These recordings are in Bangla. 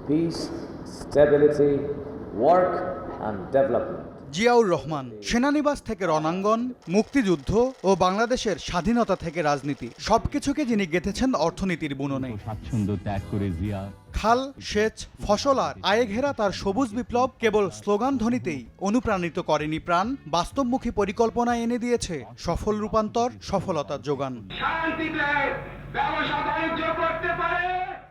peace, stability, work and development. Ziaur Rahman সেনানিবাস থেকে রণাঙ্গন, মুক্তিযুদ্ধ ও বাংলাদেশের স্বাধীনতা থেকে রাজনীতি সবকিছুকে যিনি গেঁথেছেন অর্থনীতির বুননে। স্বাচ্ছন্দ্য ত্যাগ করে জিয়া খাল, সেচ, ফসল আর আয়ে ঘেরা তার সবুজ বিপ্লব কেবল স্লোগান ধ্বনিতেই অনুপ্রাণিত করেনি প্রাণ, বাস্তবমুখী পরিকল্পনা এনে দিয়েছে সফল রূপান্তর, সফলতার যোগান।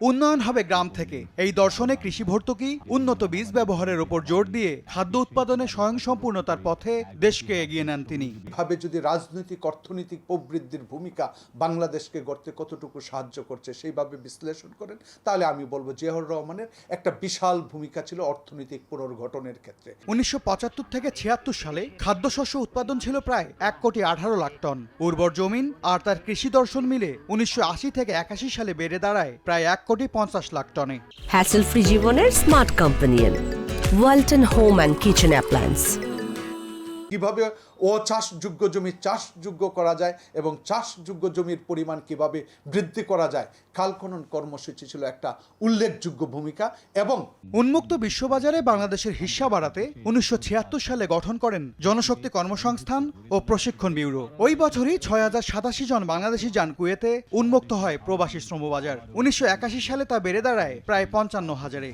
উন্নয়ন হবে গ্রাম থেকে, এই দর্শনে কৃষি ভর্তুকি, উন্নত বীজ ব্যবহারের ওপর জোর দিয়ে খাদ্য উৎপাদনে স্বয়ংসম্পূর্ণতার পথে দেশকে এগিয়ে নেন তিনি। ভাবে যদি রাজনৈতিক অর্থনৈতিক প্রবৃদ্ধির ভূমিকা বাংলাদেশকে গড়তে কতটুকু সাহায্য করছে সেইভাবে বিশ্লেষণ করেন, তাহলে আমি বলবো জিয়াউর রহমানের একটা বিশাল ভূমিকা ছিল অর্থনৈতিক পুনর্গঠনের ক্ষেত্রে। 1975 থেকে 76 সালে খাদ্যশস্য উৎপাদন ছিল প্রায় 1,18,00,000 টন। উর্বর জমিন আর তার কৃষি দর্শন মিলে 1980 থেকে 81 সালে বেড়ে দাঁড়ায় প্রায় 1,50,00,000 টনে। হ্যাসেল ফ্রি জীবনের smart companion Walton home and kitchen appliance. কিভাবে চাষযোগ্য জমি চাষযোগ্য করা যায় এবং চাষযোগ্য জমির পরিমাণ কিভাবে বৃদ্ধি করা যায়, খাল খনন কর্মসূচি ছিল একটা উল্লেখযোগ্য ভূমিকা। এবং উন্মুক্ত বিশ্ববাজারে বাংলাদেশের হিস্সা বাড়াতে 1976 সালে গঠন করেন জনশক্তি কর্মসংস্থান ও প্রশিক্ষণ ব্যুরো। ওই বছরই 6,087 জন বাংলাদেশি যান কুয়েতে, উন্মুক্ত হয় প্রবাসী শ্রমবাজার। 1981 সালে তা বেড়ে দাঁড়ায় প্রায় 55,000-এ।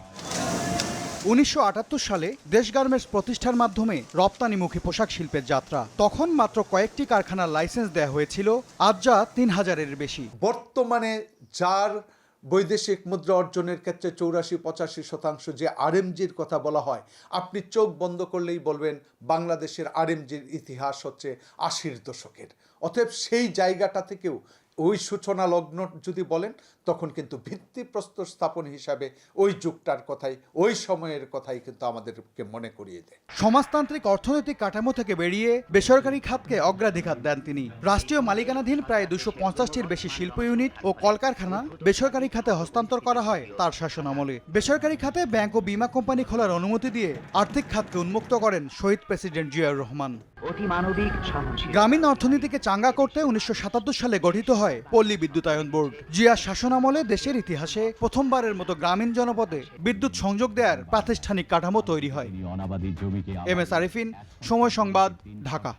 1978 সালে দেশ গার্মেন্টস প্রতিষ্ঠার মাধ্যমে রপ্তানিমুখী পোশাক শিল্পের যাত্রা। তখন মাত্র কয়েকটি কারখানার লাইসেন্স দেওয়া হয়েছিল, আজ যা 3,000-এর বেশি। বর্তমানে যার বৈদেশিক মুদ্রা অর্জনের ক্ষেত্রে 84-85% যে আরএমজির কথা বলা হয়, আপনি চোখ বন্ধ করলেই বলবেন বাংলাদেশের আরএমজির ইতিহাস হচ্ছে 80-র দশকের। অতএব সেই জায়গাটা থেকেও ওই সূচনা লগ্ন যদি বলেন, তখন কিন্তু ভিত্তিপ্রস্তর স্থাপন হিসাবে ওই যুগটার কথাই, ওই সময়ের কথাই কিন্তু আমাদেরকে মনে করিয়ে দেয়। সমাজতান্ত্রিক অর্থনৈতিক কাঠামো থেকে বেরিয়ে বেসরকারি খাতকে অগ্রাধিকার দেন তিনি। রাষ্ট্রীয় মালিকানাধীন প্রায় 250-টির বেশি শিল্প ইউনিট ও কলকারখানা বেসরকারি খাতে হস্তান্তর করা হয় তার শাসনামলে। বেসরকারি খাতে ব্যাংক ও বীমা কোম্পানি খোলার অনুমতি দিয়ে আর্থিক খাতকে উন্মুক্ত করেন শহীদ প্রেসিডেন্ট জিয়াউর রহমান। গ্রামীণ অর্থনীতিকে চাঙ্গা করতে 1977 সালে গঠিত হয় পল্লী বিদ্যুতায়ন বোর্ড। জিয়া শাসনামলে দেশের ইতিহাসে প্রথমবারের মতো গ্রামীণ জনপদে বিদ্যুৎ সংযোগ দেওয়ার প্রাতিষ্ঠানিক কাঠামো তৈরি হয়। অনাবাদী জমিকে এম এস আরিফিন, সময় সংবাদ, ঢাকা।